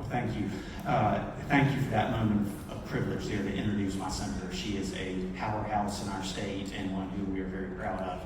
Thank you. Thank you for that moment of privilege there to introduce my senator. She is a powerhouse in our state and one who we are very proud of.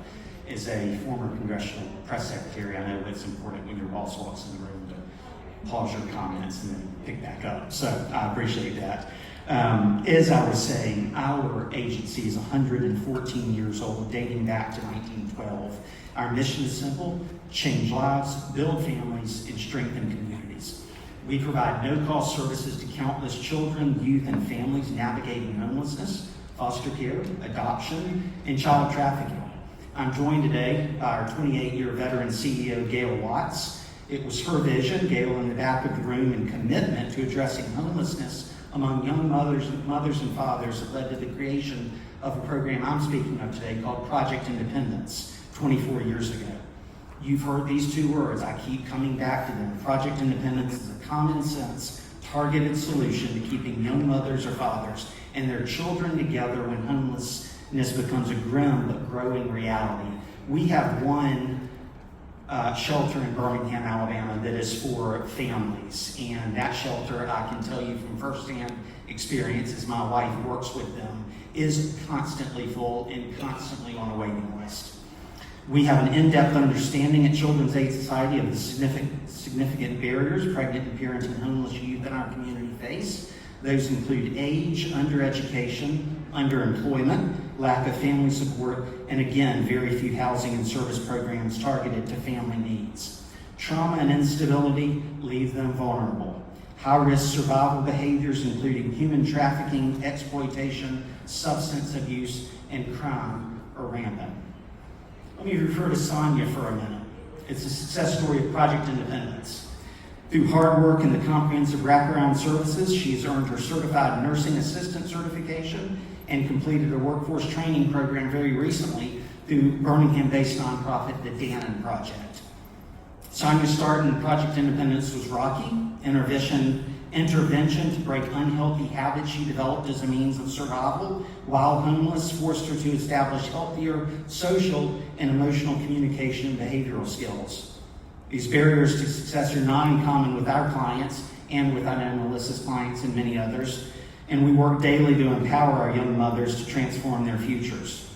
As a former congressional press secretary, I know it's important when your boss walks in the room to pause your comments and then pick back up. So I appreciate that. As I was saying, our agency is 114 years old, dating back to 1912. Our mission is simple: change lives, build families, and strengthen communities. We provide no-cost services to countless children, youth, and families navigating homelessness, foster care, adoption, and child trafficking. I'm joined today by our 28-year veteran CEO, Gail Watts. It was her vision, Gail in the back of the room, and commitment to addressing homelessness among young mothers and fathers that led to the creation of a program I'm speaking of today called Project Independence 24 years ago. You've heard these two words. I keep coming back to them. Project Independence is a common sense, targeted solution to keeping young mothers or fathers and their children together when homelessness becomes a grim but growing reality. We have one shelter in Birmingham, Alabama that is for families, and that shelter, I can tell you from firsthand experience as my wife works with them, is constantly full and constantly on a waiting list. We have an in-depth understanding at Children's Aid Society of the significant barriers pregnant and parenting homeless youth in our community face. Those include age, undereducation, underemployment, lack of family support, and again, very few housing and service programs targeted to family needs. Trauma and instability leave them vulnerable. High-risk survival behaviors, including human trafficking, exploitation, substance abuse, and crime, are rampant. Let me refer to Sonia for a minute. It's a success story of Project Independence. Through hard work and the comprehensive wraparound services, she's earned her certified nursing assistant certification and completed a workforce training program very recently through Birmingham-based nonprofit, the Dannon Project. Sonia's start in Project Independence was rocky. Intervention to break unhealthy habits she developed as a means of survival while homeless forced her to establish healthier social and emotional communication and behavioral skills. These barriers to success are not uncommon with our clients and with, I know, Melissa's clients and many others, and we work daily to empower our young mothers to transform their futures.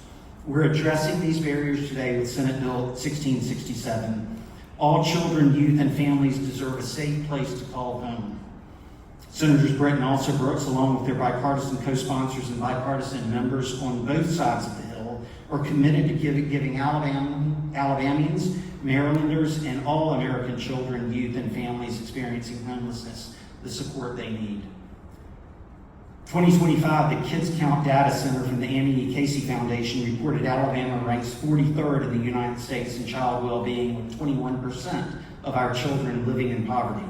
We're addressing these barriers today with Senate Bill 1667. All children, youth, and families deserve a safe place to call home. Senators Britt and Alsobrooks, along with their bipartisan co-sponsors and bipartisan members on both sides of the Hill, are committed to giving Alabamians, Marylanders, and all American children, youth, and families experiencing homelessness the support they need. 2025, the Kids Count Data Center from the Annie E. Casey Foundation reported Alabama ranks 43rd in the United States in child well-being, with 21% of our children living in poverty.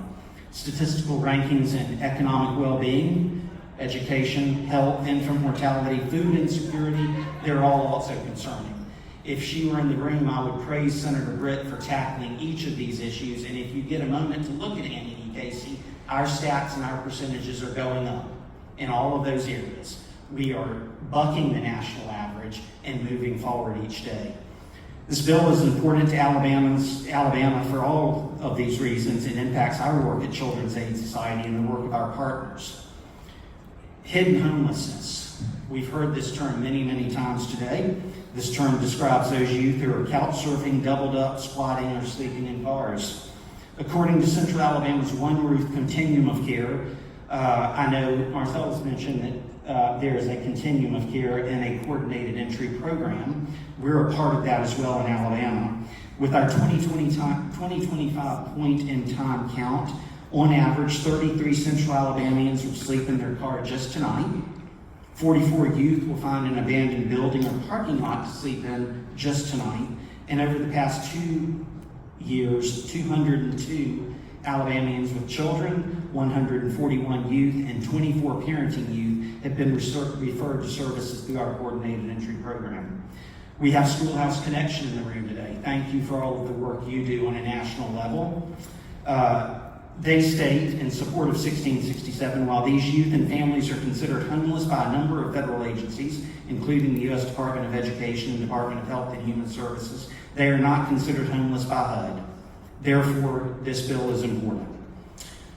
Statistical rankings in economic well-being, education, health, infant mortality, food insecurity, they're all also concerning. If she were in the room, I would praise Senator Britt for tackling each of these issues, and if you get a moment to look at Annie E. Casey, our stats and our percentages are going up in all of those areas. We are bucking the national average and moving forward each day. This bill is important to Alabama for all of these reasons and impacts our work at Children's Aid Society and the work of our partners. Hidden homelessness. We've heard this term many, many times today. This term describes those youth who are couch surfing, doubled up, squatting, or sleeping in cars. According to Central Alabama's One Roof Continuum of Care, I know Marcel's mentioned that there is a continuum of care and a coordinated entry program. We're a part of that as well in Alabama. With our 2025 point-in-time count, on average, 33 Central Alabamians will sleep in their car just tonight. 44 youth will find an abandoned building or parking lot to sleep in just tonight. And over the past 2 years, 202 Alabamians with children, 141 youth, and 24 parenting youth have been referred to services through our coordinated entry program. We have Schoolhouse Connection in the room today. Thank you for all of the work you do on a national level. They state in support of 1667, while these youth and families are considered homeless by a number of federal agencies, including the U.S. Department of Education and Department of Health and Human Services, they are not considered homeless by HUD. Therefore, this bill is important.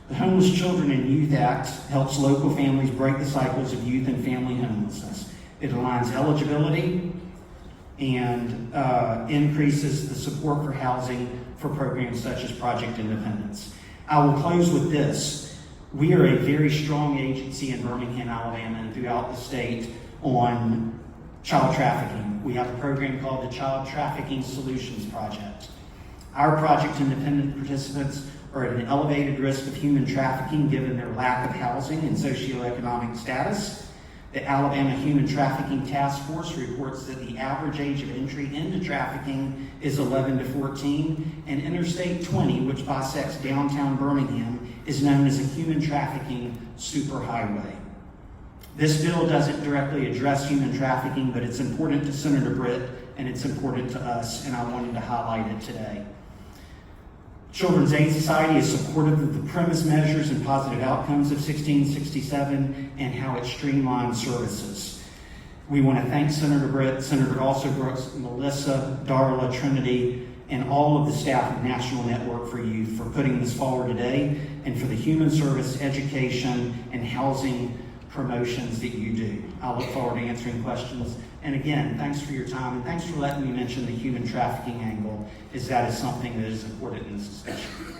The Homeless Children and Youth Act helps local families break the cycles of youth and family homelessness. It aligns eligibility and increases the support for housing for programs such as Project Independence. I will close with this. We are a very strong agency in Birmingham, Alabama, and throughout the state on child trafficking. We have a program called the Child Trafficking Solutions Project. Our Project Independent participants are at an elevated risk of human trafficking given their lack of housing and socioeconomic status. The Alabama Human Trafficking Task Force reports that the average age of entry into trafficking is 11 to 14, and Interstate 20, which bisects downtown Birmingham, is known as a human trafficking superhighway. This bill doesn't directly address human trafficking, but it's important to Senator Britt and it's important to us, and I wanted to highlight it today. Children's Aid Society is supportive of the premise, measures, and positive outcomes of 1667 and how it streamlines services. We want to thank Senator Britt, Senator Alsobrooks, Melissa, Darla, Trinity, and all of the staff of National Network for Youth for putting this forward today and for the human service, education, and housing promotions that you do. I look forward to answering questions. And again, thanks for your time, and thanks for letting me mention the human trafficking angle, as that is something that is important in this discussion.